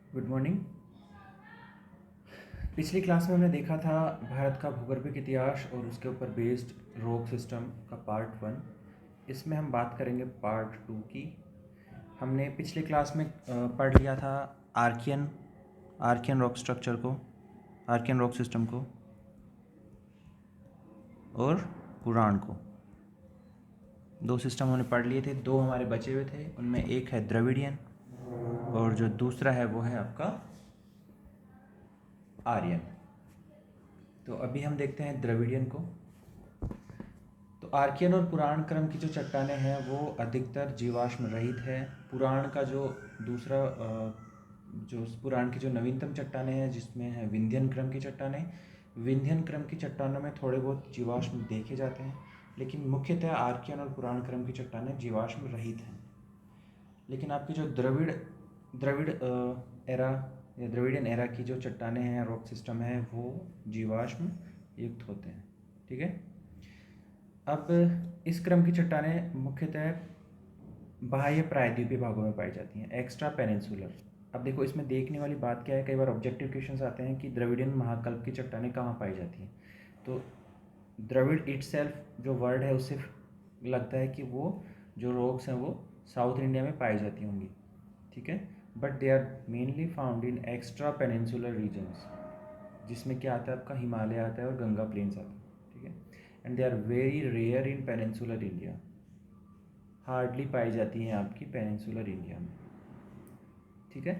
Good morning. पिछली class में हमने देखा था भारत का भूगर्भिक इतिहास और उसके ऊपर बेस्ड रॉक सिस्टम का पार्ट 1। इसमें हम बात करेंगे पार्ट 2 की। हमने पिछली क्लास में पढ़ लिया था आर्कियन आर्कियन रॉक स्ट्रक्चर को, आर्कियन रॉक सिस्टम को और पुराण को। दो सिस्टम हमने पढ़ लिए थे, दो हमारे बचे हुए थे। उनमें एक है द्रविडियन और जो दूसरा है वो है आपका आर्यन। तो अभी हम देखते हैं द्रविडियन को। तो आर्कियन और पुराण क्रम की जो चट्टानें हैं वो अधिकतर जीवाश्म रहित है। पुराण का जो दूसरा जो पुराण की जो नवीनतम चट्टानें हैं जिसमें है विंध्यन क्रम की चट्टानें, विंध्यन क्रम की चट्टानों में थोड़े बहुत जीवाश्म देखे जाते हैं, लेकिन मुख्यतः आर्कियन और पुराण क्रम की चट्टानें जीवाश्म रहित हैं। लेकिन आपकी जो द्रविड़ एरा या द्रविडियन एरा की जो चट्टानें हैं, रॉक सिस्टम है, वो जीवाश्म युक्त होते हैं। ठीक है। अब इस क्रम की चट्टानें मुख्यतः बाह्य प्रायद्वीपीय भागों में पाई जाती हैं, एक्स्ट्रा पेनिनसुलर। अब देखो इसमें देखने वाली बात क्या है, कई बार ऑब्जेक्टिव क्वेश्चंस आते हैं कि द्रविडियन महाकल्प की चट्टानें कहाँ पाई जाती हैं। तो द्रविड़ इटसेल्फ जो वर्ड है उससे लगता है कि वो जो रॉक्स हैं वो साउथ इंडिया में पाई जाती होंगी। ठीक है। But they are mainly found in extra peninsular regions, जिसमें क्या आता है आपका हिमालय आता है और गंगा प्लेन्स आता है। ठीक है। And they are very rare in peninsular India, hardly पाई जाती हैं आपकी पेनिनसुलर इंडिया में। ठीक है।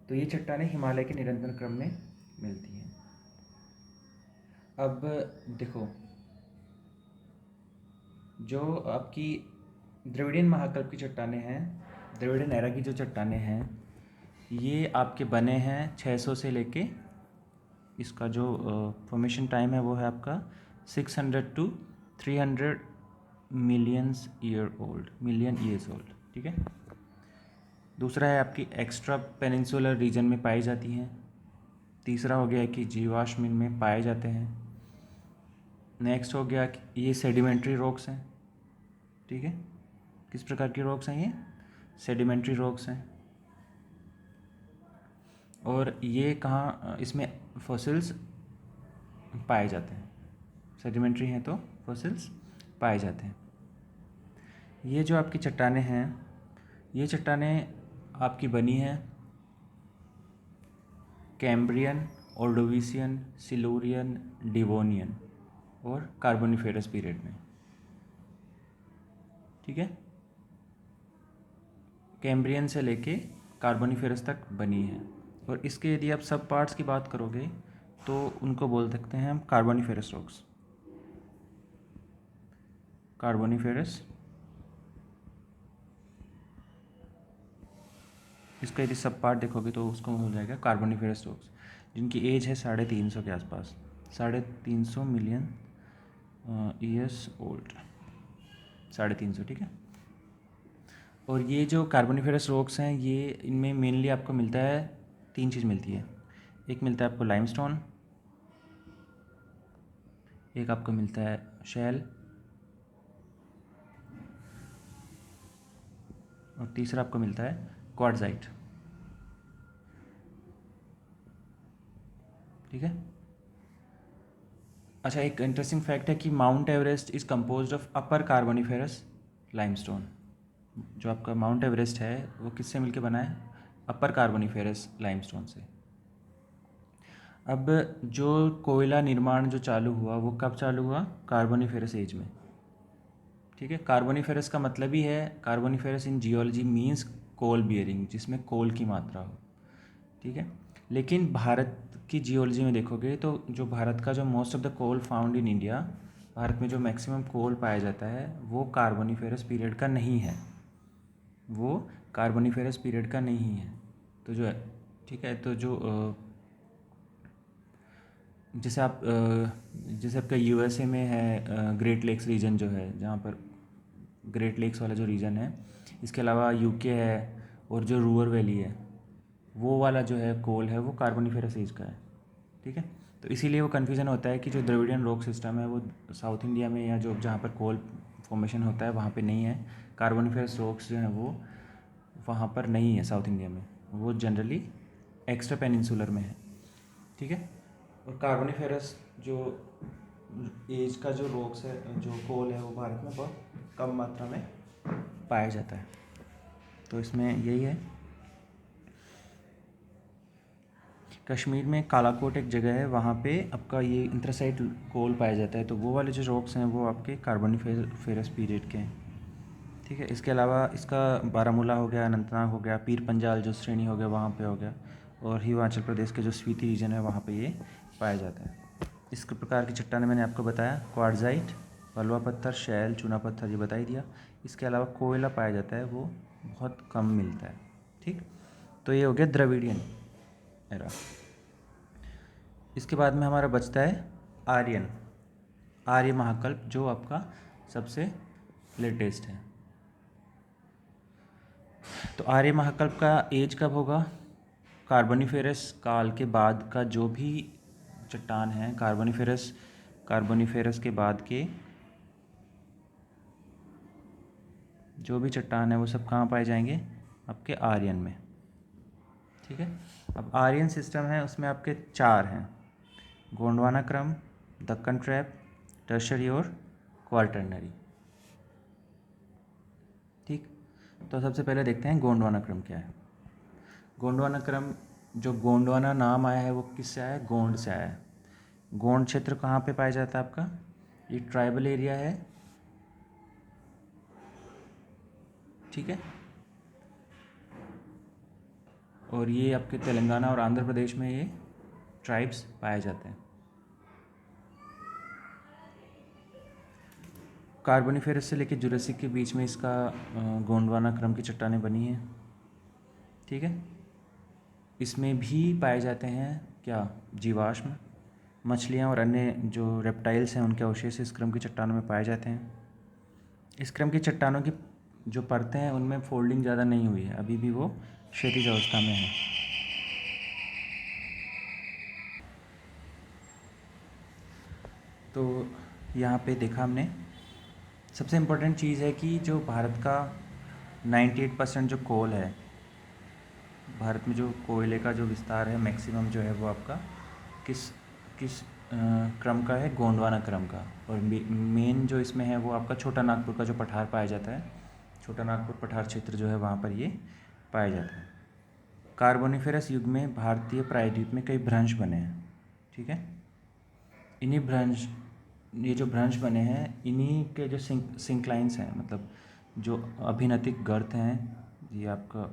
तो ये चट्टानें हिमालय के निरंतर क्रम में मिलती हैं। अब देखो, जो आपकी द्रविडियन महाकल्प की चट्टानें हैं, द्रविडियन एरा की जो चट्टानें हैं, ये आपके बने हैं 600 से लेके, इसका जो फॉर्मेशन टाइम है वो है आपका 600 to 300 मिलियन ईयर्स ओल्ड। ठीक है। दूसरा है आपकी एक्स्ट्रा पेनिनसुलर रीजन में पाई जाती हैं। तीसरा हो गया कि जीवाश्म में पाए जाते हैं। नेक्स्ट हो गया कि ये सेडिमेंट्री रॉक्स हैं। ठीक है। किस प्रकार की रॉक्स हैं ये? सेडिमेंट्री रॉक्स हैं। और ये कहाँ इसमें फॉसिल्स पाए जाते हैं। सेडिमेंट्री हैं तो फॉसिल्स पाए जाते हैं। ये जो आपकी चट्टानें हैं, ये चट्टानें आपकी बनी हैं कैम्ब्रियन, ऑर्डोविशियन, सिलूरियन, डिवोनियन और कार्बोनिफेरस पीरियड में। ठीक है। कैम्ब्रियन से लेके कार्बोनिफेरस तक बनी है। और इसके यदि आप सब पार्ट्स की बात करोगे तो उनको बोल सकते हैं हम कार्बोनिफेरस रॉक्स। कार्बोनिफेरस, इसका यदि सब पार्ट देखोगे तो उसको हो जाएगा कार्बोनिफेरस रॉक्स, जिनकी एज है 350 के आसपास, 350 मिलियन ईयर्स ओल्ड, 350। ठीक है। और ये जो कार्बोनिफेरस रॉक्स हैं, ये इनमें मेनली आपको मिलता है, तीन चीज़ मिलती है। एक मिलता है आपको लाइमस्टोन, एक आपको मिलता है शैल, और तीसरा आपको मिलता है क्वार्ट्जाइट। ठीक है। अच्छा, एक इंटरेस्टिंग फैक्ट है कि mount Everest is composed of upper Carboniferous limestone. जो आपका माउंट एवरेस्ट है वो किससे मिलके बना है? अपर कार्बोनिफेरस लाइमस्टोन से। अब जो कोयला निर्माण जो चालू हुआ वो कब चालू हुआ? कार्बोनिफेरस एज में। ठीक है। कार्बोनिफेरस का मतलब ही है, carboniferous in geology means coal bearing, जिसमें कोल की मात्रा हो। ठीक है। लेकिन भारत की जियोलॉजी में देखोगे तो जो भारत का जो most of the coal found in India, Bharat में जो मैक्सिमम कोल पाया जाता है वो कार्बोनिफेरस पीरियड का नहीं है, वो कार्बोनिफेरस पीरियड का नहीं है। तो जो है, ठीक है, तो जो जैसे आपका यूएसए में है ग्रेट लेक्स रीजन जो है, जहाँ पर ग्रेट लेक्स वाला जो रीजन है, इसके अलावा यूके है, और जो रूअर वैली है वो वाला जो है कोल है वो कार्बोनिफेरस एज का है। ठीक है। तो इसीलिए वो कन्फ्यूज़न होता है कि जो द्रविडियन रॉक सिस्टम है वो साउथ इंडिया में या जो जहाँ पर कोल फॉर्मेशन होता है वहाँ पे नहीं है। कार्बोनिफेरस रॉक्स जो हैं वो वहाँ पर नहीं है साउथ इंडिया में, वो जनरली एक्स्ट्रा पेनिनसुलर में है, ठीक है। और कार्बोनिफेरस जो एज का जो रॉक्स है, जो कोल है, वो भारत में बहुत कम मात्रा में पाया जाता है। तो इसमें यही है। कश्मीर में कालाकोट एक जगह है, वहाँ पे आपका ये इंथ्रासाइट कोल पाया जाता है। तो वो वाले जो रॉक्स हैं वो आपके कार्बोनिफेरस पीरियड के हैं, ठीक है। इसके अलावा इसका बारामूला हो गया, अनंतनाग हो गया, पीर पंजाल जो श्रेणी हो गया वहाँ पे हो गया, और हिमाचल प्रदेश के जो स्पीति रीजन है वहाँ पे ये पाया जाता है। इस प्रकार की चट्टानें मैंने आपको बताया, क्वार्ट्जाइट, बलुआ पत्थर, शैल, चूना पत्थर, ये बता ही दिया। इसके अलावा कोयला पाया जाता है, वो बहुत कम मिलता है, ठीक। तो ये हो गया द्रविडियन एरा। इसके बाद में हमारा बचता है आर्य महाकल्प, जो आपका सबसे लेटेस्ट है। तो आर्य महाकल्प का एज कब होगा? कार्बोनिफेरस काल के बाद का जो भी चट्टान है, कार्बोनिफेरस के बाद के जो भी चट्टान है वो सब कहाँ पाए जाएंगे? आपके आर्यन में, ठीक है। अब आर्यन सिस्टम है, उसमें आपके 4 हैं: गोंडवाना क्रम, दक्कन ट्रैप, टर्शरी और क्वार्टरनरी, ठीक। तो सबसे पहले देखते हैं गोंडवाना क्रम क्या है। गोंडवाना क्रम, जो गोंडवाना नाम आया है वो किससे आया है? गोंड से आया है। गोंड क्षेत्र कहाँ पे पाया जाता है आपका? ये ट्राइबल एरिया है, ठीक है। और ये आपके तेलंगाना और आंध्र प्रदेश में ये ट्राइब्स पाए जाते हैं। कार्बोनिफेरस से लेकर जुरासिक के बीच में इसका गोंडवाना क्रम की चट्टानें बनी हैं, ठीक है। इसमें भी पाए जाते हैं क्या? जीवाश्म, मछलियाँ और अन्य जो रेप्टाइल्स हैं उनके अवशेष इस क्रम की चट्टानों में पाए जाते हैं। इस क्रम की चट्टानों की जो परतें हैं उनमें फोल्डिंग ज़्यादा नहीं हुई है, अभी भी वो क्षैतिज अवस्था में है। तो यहाँ पे देखा हमने, सबसे इम्पोर्टेंट चीज़ है कि जो भारत का 98% जो कोल है, भारत में जो कोयले का जो विस्तार है मैक्सिमम जो है वो आपका किस किस क्रम का है? गोंडवाना क्रम का। और मेन जो इसमें है वो आपका छोटा नागपुर का जो पठार पाया जाता है, छोटा नागपुर पठार क्षेत्र जो है वहाँ पर ये पाया जाता है। कार्बोनिफेरस युग में भारतीय प्रायद्वीप में कई भ्रंश बने हैं, ठीक है। इन्हीं भ्रंश, ये जो भ्रंश बने हैं, इन्हीं के जो सिंक्लाइंस हैं, मतलब जो अभिनतिक गर्त हैं, ये आपका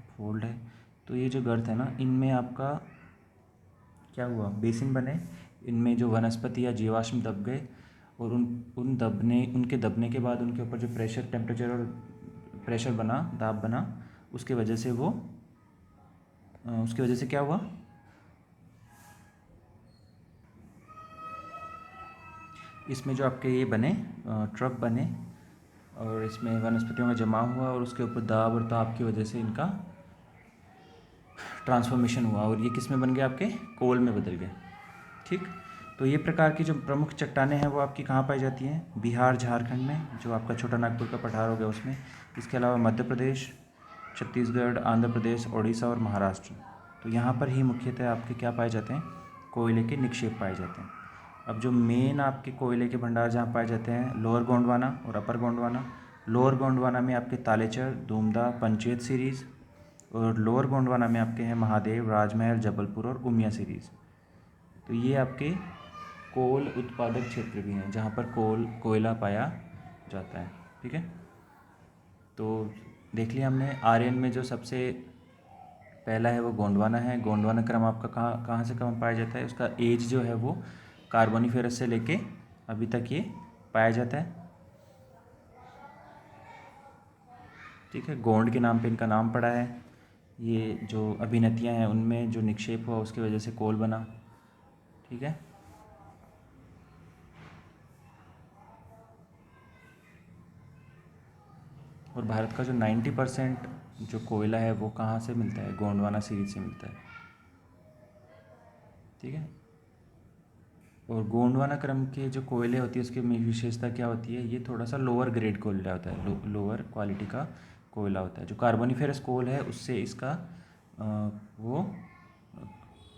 फोल्ड है, तो ये जो गर्त है ना, इनमें आपका क्या हुआ? बेसिन बने, इनमें जो वनस्पति या जीवाश्म दब गए, और उनके दबने के बाद उनके ऊपर जो प्रेशर, टेम्परेचर और प्रेशर बना, दाब बना, उसके वजह से क्या हुआ? इसमें जो आपके ये बने ट्रक बने, और इसमें वनस्पतियों का जमाव हुआ, और उसके ऊपर दाब और ताप की वजह से इनका ट्रांसफॉर्मेशन हुआ, और ये किस में बन गए? आपके कोल में बदल गए, ठीक। तो ये प्रकार की जो प्रमुख चट्टानें हैं वो आपकी कहाँ पाई जाती हैं? बिहार, झारखंड में, जो आपका छोटा नागपुर का पठार हो गया उसमें। इसके अलावा मध्य प्रदेश, छत्तीसगढ़, आंध्र प्रदेश, उड़ीसा और महाराष्ट्र। तो यहाँ पर ही मुख्यतः आपके क्या पाए जाते हैं? कोयले के निक्षेप पाए जाते हैं। अब जो मेन आपके कोयले के भंडार जहाँ पाए जाते हैं, लोअर गोंडवाना और अपर गोंडवाना। लोअर गोंडवाना में आपके तालेचर, दूमदा, पंचेत सीरीज़, और लोअर गोंडवाना में आपके हैं महादेव, राजमहल, जबलपुर और उमिया सीरीज़। तो ये आपके कोल उत्पादक क्षेत्र भी हैं जहाँ पर कोयला पाया जाता है, ठीक है। तो देख लिया हमने, आर्यन में जो सबसे पहला है वो गोंडवाना है। गोंडवाना क्रम आपका कहाँ कहाँ से कहाँ पाया जाता है? उसका एज जो है वो कार्बोनिफेरस से लेके अभी तक ये पाया जाता है, ठीक है। गोंड के नाम पे इनका नाम पड़ा है। ये जो अभिनतियाँ हैं उनमें जो निक्षेप हुआ उसकी वजह से कोल बना, ठीक है। और भारत का जो 90% जो कोयला है वो कहाँ से मिलता है? गोंडवाना सीरीज से मिलता है, ठीक है। और गोंडवाना क्रम के जो कोयले होती है उसकी विशेषता क्या होती है? ये थोड़ा सा लोअर ग्रेड कोयला होता है, लोअर क्वालिटी का कोयला होता है। जो कार्बोनिफेरस कोल है उससे इसका वो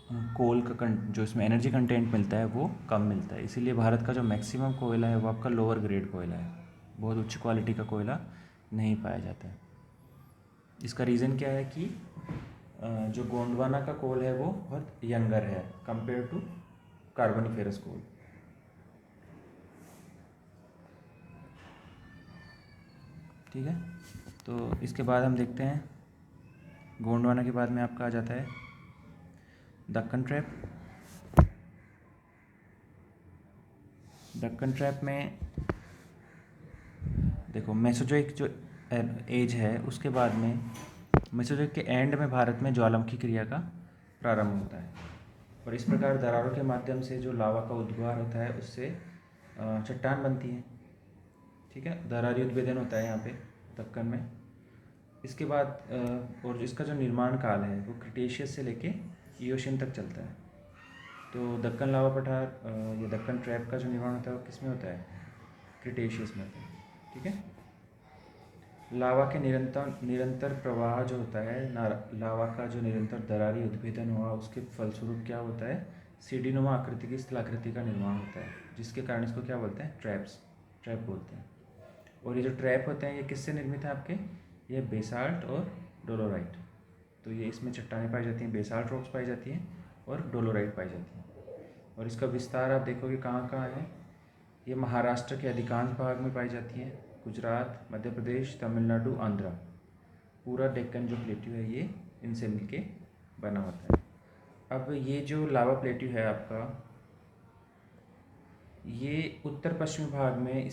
कोल का जो इसमें एनर्जी कंटेंट मिलता है वो कम मिलता है, इसीलिए भारत का जो मैक्सिमम कोयला है वो आपका लोअर ग्रेड कोयला है, बहुत उच्च क्वालिटी का कोयला नहीं पाया जाता है। इसका रीज़न क्या है कि जो गोंडवाना का कोल है वो बहुत यंगर है कंपेयर टू कार्बोनिफेरस कोल। ठीक है, तो इसके बाद हम देखते हैं गोंडवाना के बाद में आपका आ जाता है दक्कन ट्रैप। दक्कन ट्रैप में देखो मेसोजोइक जो एज है उसके बाद में मेसोजोइक के एंड में भारत में ज्वालामुखी क्रिया का प्रारंभ होता है, और इस प्रकार दरारों के माध्यम से जो लावा का उद्गार होता है उससे चट्टान बनती है। ठीक है, दरारी उद्भेदन होता है यहाँ पे दक्कन में। इसके बाद और इसका जो निर्माण काल है वो क्रिटेशियस से लेके इयोशियन तक चलता है। तो दक्कन लावा पठार या दक्कन ट्रैप का जो निर्माण होता है वो किस में होता है? क्रिटेशियस में होता है। ठीक है, लावा के निरंतर प्रवाह जो होता है, लावा का जो निरंतर दरारी उद्भेदन हुआ उसके फलस्वरूप क्या होता है? सीढ़ीनुमा आकृति की स्थलाकृति का निर्माण होता है, जिसके कारण इसको क्या बोलते हैं? ट्रैप बोलते हैं। और ये जो ट्रैप होते हैं ये किससे निर्मित है आपके? ये बेसाल्ट और डोलोराइट। तो ये इसमें चट्टानें पाई जाती हैं, बेसाल्ट रॉक्स पाई जाती हैं और डोलोराइट पाई जाती हैं। और इसका विस्तार आप देखोगे कहाँ कहाँ है। ये महाराष्ट्र के अधिकांश भाग में पाई जाती है, गुजरात, मध्य प्रदेश, तमिलनाडु, आंध्रा, पूरा डेक्कन जो प्लेट्यू है ये इनसे मिलके बना होता है। अब ये जो लावा प्लेट्यू है आपका, ये उत्तर पश्चिमी भाग में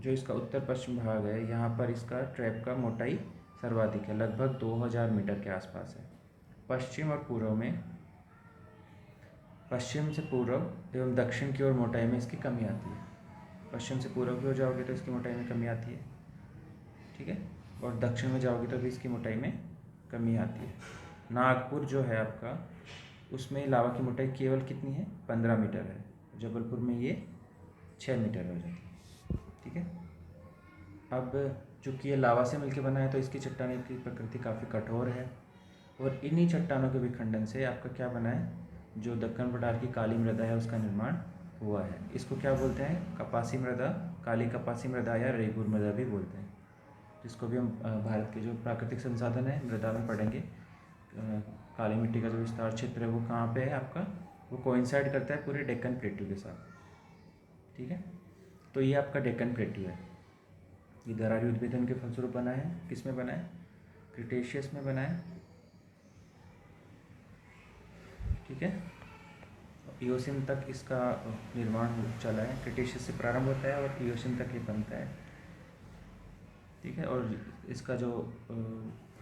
इसका उत्तर पश्चिम भाग है, यहाँ पर इसका ट्रैप का मोटाई सर्वाधिक है, लगभग 2000 मीटर के आसपास है। पश्चिम से पूर्व एवं दक्षिण की ओर मोटाई में इसकी कमी आती है। पश्चिम से पूर्व की ओर जाओगे तो इसकी मोटाई में कमी आती है। ठीक है, और दक्षिण में जाओगे तो भी इसकी मोटाई में कमी आती है। नागपुर जो है आपका, उसमें लावा की मोटाई केवल कितनी है? 15 मीटर है। जबलपुर में ये 6 मीटर हो जाती है। ठीक है, अब चूँकि ये लावा से मिलकर बना है तो इसकी चट्टानों की प्रकृति काफ़ी कठोर है, और इन्हीं चट्टानों के विखंडन से आपका क्या बना है? जो दक्कन पठार की काली मृदा है उसका निर्माण हुआ है। इसको क्या बोलते हैं? कपासी मृदा, काली कपासी मृदा या रेगुर मृदा भी बोलते हैं, जिसको भी हम भारत के जो प्राकृतिक संसाधन है मृदा में पढ़ेंगे। काली मिट्टी का जो विस्तार क्षेत्र है वो कहाँ पे है आपका? वो कोइंसाइड करता है पूरे डेक्कन प्लेट्यू के साथ। ठीक है, तो ये आपका डेक्कन प्लेट्यू है। ये दरारी उद्भेदन के फलस्वरूप बना है। किस में बना है? क्रिटेशियस में बना है। ठीक है, इयोसिन तक इसका निर्माण चला है। क्रिटेशियस से प्रारंभ होता है और इयोसिन तक ये बनता है। ठीक है, और इसका जो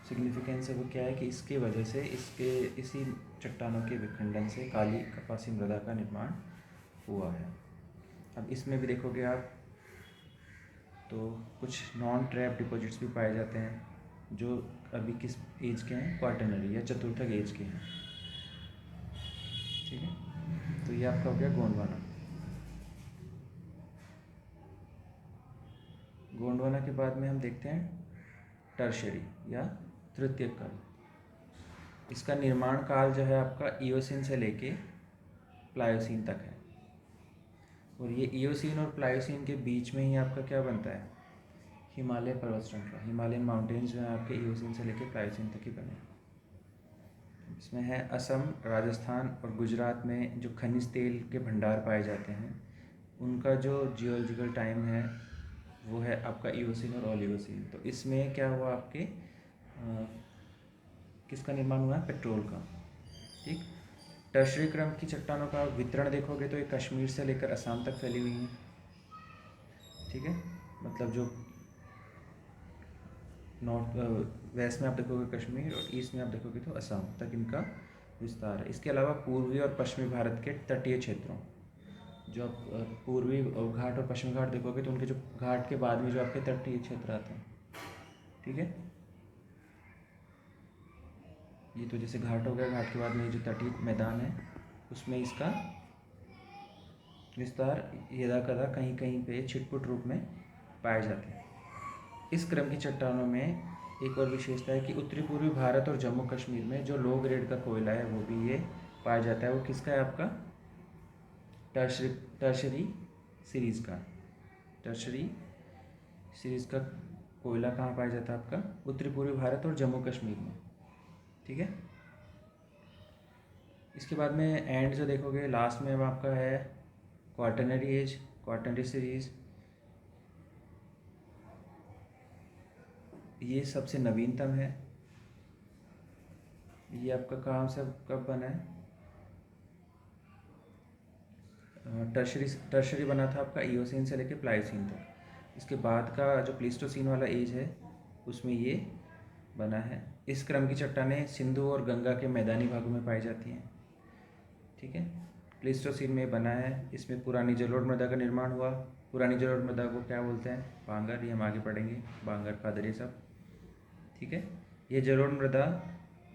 सिग्निफिकेंस है वो क्या है कि इसकी वजह से इसी चट्टानों के विखंडन से काली कपासी मृदा का निर्माण हुआ है। अब इसमें भी देखोगे आप तो कुछ नॉन ट्रैप डिपॉजिट्स भी पाए जाते हैं जो अभी किस एज के हैं? क्वार्टरनरी या चतुर्थक एज के हैं। ठीक है, तो ये आपका हो गया गोंडवाना। गोंडवाना के बाद में हम देखते हैं टर्शरी या तृतीयक काल। इसका निर्माण काल जो है आपका इयोसिन से लेके प्लायोसिन तक है, और ये इयोसिन और प्लायोसिन के बीच में ही आपका क्या बनता है? हिमालय पर्वत श्रृंखला, हिमालयन माउंटेन्स जो है आपके इयोसिन से लेके प्लायोसिन तक ही बने। इसमें है असम, राजस्थान और गुजरात में जो खनिज तेल के भंडार पाए जाते हैं उनका जो जियोलॉजिकल टाइम है वो है आपका इयोसिन और ओलिगोसिन। तो इसमें क्या हुआ आपके किसका निर्माण हुआ है? पेट्रोल का। ठीक, टर्शरी क्रम की चट्टानों का वितरण देखोगे तो ये कश्मीर से लेकर असम तक फैली हुई हैं। ठीक है, मतलब जो नॉर्थ वेस्ट में आप देखोगे कश्मीर और ईस्ट में आप देखोगे तो असम तक इनका विस्तार है। इसके अलावा पूर्वी और पश्चिमी भारत के तटीय क्षेत्रों, जो आप पूर्वी घाट और पश्चिमी घाट देखोगे तो उनके जो घाट के बाद में जो आपके तटीय क्षेत्र आते हैं। ठीक है, ये तो जैसे घाट हो गया, घाट के बाद में ये जो तटीय मैदान है उसमें इसका विस्तार यदा कदा कहीं कहीं पे छिटपुट रूप में पाए जाते हैं। इस क्रम की चट्टानों में एक और विशेषता है कि उत्तरी पूर्वी भारत और जम्मू कश्मीर में जो लो ग्रेड का कोयला है वो भी ये पाया जाता है वो किसका है आपका? टर्शरी सीरीज़ का। टर्शरी सीरीज़ का कोयला कहाँ पाया जाता है आपका? उत्तरी पूर्वी भारत और जम्मू कश्मीर में। ठीक है। इसके बाद में एंड जो देखोगे लास्ट में अब आपका है क्वाटरनरी एज, क्वाटरनरी सीरीज़। ये सबसे नवीनतम है। ये आपका कहाँ से कब बना है? टर्शरी बना था आपका इयोसीन से लेकर प्लाइसीन तक। इसके बाद का जो प्लीस्टोसीन वाला एज है उसमें ये बना है। इस क्रम की चट्टानें सिंधु और गंगा के मैदानी भागों में पाई जाती हैं। ठीक है। प्लीस्टोसीन में बना है। इसमें पुरानी जलोढ़ मृदा का निर्माण हुआ। पुरानी जलोढ़ मृदा को क्या बोलते हैं? बांगर। ये हम आगे पढ़ेंगे, बांगर, खादर, ये सब। ठीक है। ये जलोढ़ मृदा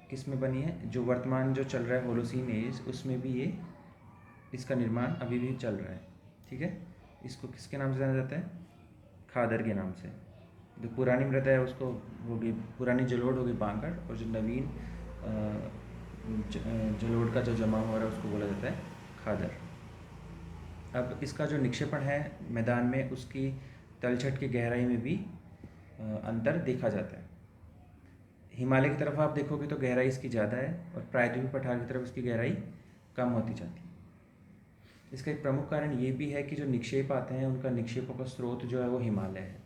किस में बनी है? जो वर्तमान जो चल रहा है होलोसीन एज, उसमें भी ये इसका निर्माण अभी भी चल रहा है। ठीक है। इसको किसके नाम से जाना जाता है? खादर के नाम से। जो पुरानी मृदा है उसको होगी, पुरानी जलोढ़ होगी बांगर, और जो नवीन जलोढ़ का जो जमा हो रहा है उसको बोला जाता है खादर। अब इसका जो निक्षेपण है मैदान में, उसकी तलछट की गहराई में भी अंतर देखा जाता है। हिमालय की तरफ आप देखोगे तो गहराई इसकी ज़्यादा है, और प्रायद्वीपीय पठार की तरफ इसकी गहराई कम होती जाती है। इसका एक प्रमुख कारण ये भी है कि जो निक्षेप आते हैं उनका निक्षेपों का स्रोत जो है वो हिमालय है।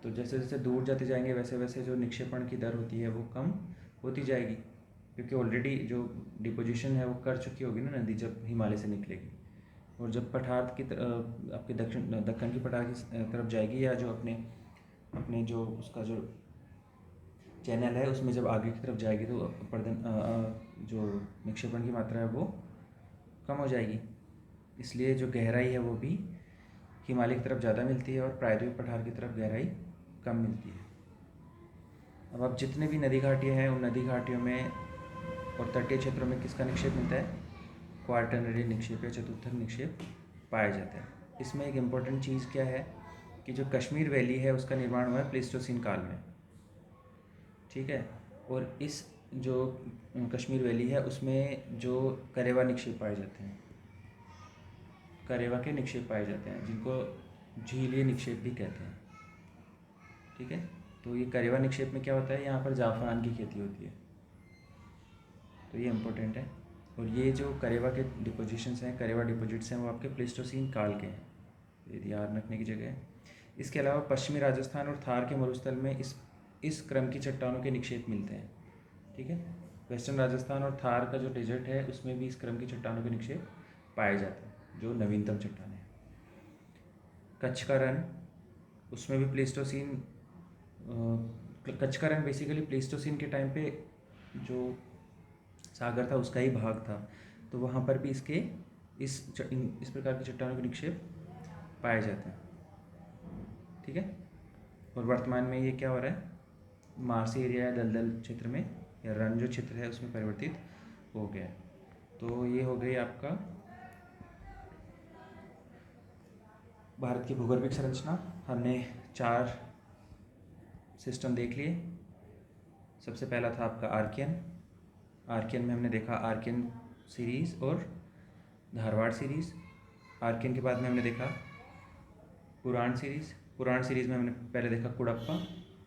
तो जैसे जैसे दूर जाते जाएंगे वैसे वैसे जो निक्षेपण की दर होती है वो कम होती जाएगी, क्योंकि ऑलरेडी जो डिपोजिशन है वो कर चुकी होगी ना नदी जब हिमालय से निकलेगी। और जब पठार की आपके दक्कन की पठार की तरफ जाएगी, या जो अपने अपने जो उसका जो चैनल है उसमें जब आगे की तरफ जाएगी तो जो निक्षेपण की मात्रा है वो कम हो जाएगी। इसलिए जो गहराई है वो भी हिमालय की तरफ ज़्यादा मिलती है और प्रायद्वीप पठार की तरफ गहराई कम मिलती है। अब आप जितने भी नदी घाटियाँ हैं उन नदी घाटियों में और तटीय क्षेत्रों में किसका निक्षेप मिलता है? क्वार्टरनरी निक्षेप या चतुर्थक निक्षेप पाया जाता है। इसमें एक इम्पॉर्टेंट चीज़ क्या है कि जो कश्मीर वैली है उसका निर्माण हुआ है प्लीस्टोसीन काल में। ठीक है। और इस जो कश्मीर वैली है उसमें जो करेवा निक्षेप पाए जाते हैं, करेवा के निक्षेप पाए जाते हैं, जिनको झीलीय निक्षेप भी कहते हैं। ठीक है। तो ये करेवा निक्षेप में क्या होता है? यहाँ पर जाफरान की खेती होती है, तो ये इम्पोर्टेंट है। और ये जो करेवा के डिपोजिशंस हैं, करेवा डिपोजिट्स हैं, वो आपके प्लीस्टोसीन काल के हैं, ये ध्यान रखने की जगह है। इसके अलावा पश्चिमी राजस्थान और थार के मरुस्थल में इस क्रम की चट्टानों के निक्षेप मिलते हैं। ठीक है। वेस्टर्न राजस्थान और थार का जो डेजर्ट है उसमें भी इस क्रम की चट्टानों के निक्षेप पाए जाते हैं, जो नवीनतम चट्टान है। कच्छ का रण, उसमें भी प्लीस्टोसीन, कच्छ का रण बेसिकली प्लीस्टोसीन के टाइम पे जो सागर था उसका ही भाग था, तो वहाँ पर भी इसके इस प्रकार की चट्टानों के निक्षेप पाए जाते हैं। ठीक है। और वर्तमान में ये क्या हो रहा है? मार्सी एरिया या दलदल क्षेत्र में, या रण जो क्षेत्र है उसमें परिवर्तित हो गया है। तो ये हो गई आपका भारत की भूगर्भिक संरचना। हमने 4 सिस्टम देख लिए। सबसे पहला था आपका आर्कियन। आर्कियन में हमने देखा आर्कियन सीरीज़ और धारवाड़ सीरीज़। आर्कियन के बाद में हमने देखा पुराण सीरीज़। पुराण सीरीज़ में हमने पहले देखा कुड़प्पा।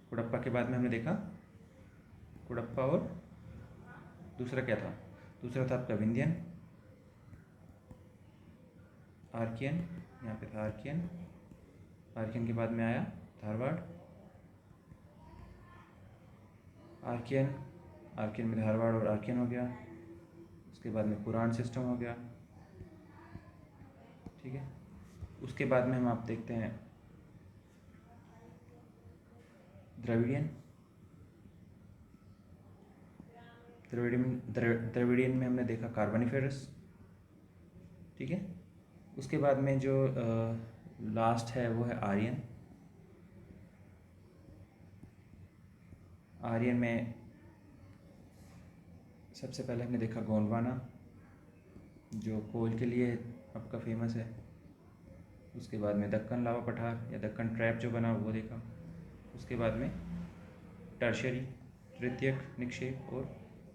कुड़प्पा के बाद में हमने देखा कुड़प्पा, और दूसरा क्या था? दूसरा था आपका विंध्यन। आर्कियन, यहाँ पे था आर्कियन। आर्कियन के बाद में आया धारवाड़। आर्कियन, आर्कियन में धारवाड़ और आर्कियन हो गया। उसके बाद में पुराण सिस्टम हो गया। ठीक है। उसके बाद में हम आप देखते हैं द्रविडियन। द्रविडियन में हमने देखा कार्बोनिफेरस। ठीक है। उसके बाद में जो लास्ट है वो है आर्यन। आर्यन में सबसे पहले हमने देखा गोंडवाना, जो कोल के लिए आपका फेमस है। उसके बाद में दक्कन लावा पठार या दक्कन ट्रैप जो बना वो देखा। उसके बाद में टर्शियरी, तृतीयक निक्षेप और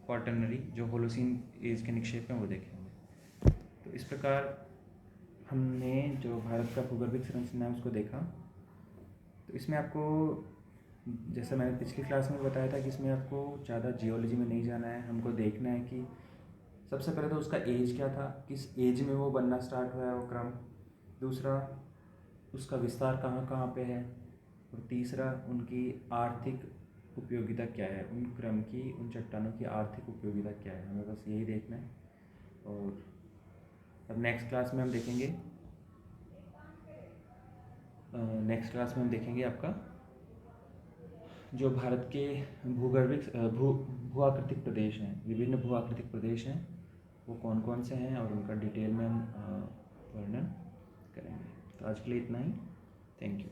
क्वाटरनरी जो होलोसीन एज के निक्षेप हैं वो देखेंगे। तो इस प्रकार हमने जो भारत का भूगर्भिक संरचना है उसको देखा। तो इसमें आपको, जैसा मैंने पिछली क्लास में बताया था कि इसमें आपको ज़्यादा जियोलॉजी में नहीं जाना है, हमको देखना है कि सबसे पहले तो उसका एज क्या था, किस एज में वो बनना स्टार्ट हुआ है वो क्रम, दूसरा उसका विस्तार कहाँ कहाँ पे है, और तीसरा उनकी आर्थिक उपयोगिता क्या है, उन क्रम की, उन चट्टानों की आर्थिक उपयोगिता क्या है, हमें बस यही देखना है। और अब नेक्स्ट क्लास में हम देखेंगे आपका जो भारत के भूगर्भिक भूआकृतिक प्रदेश हैं, विभिन्न भूआकृतिक प्रदेश हैं, वो कौन कौन से हैं और उनका डिटेल में हम वर्णन करेंगे। तो आज के लिए इतना ही। Thank you.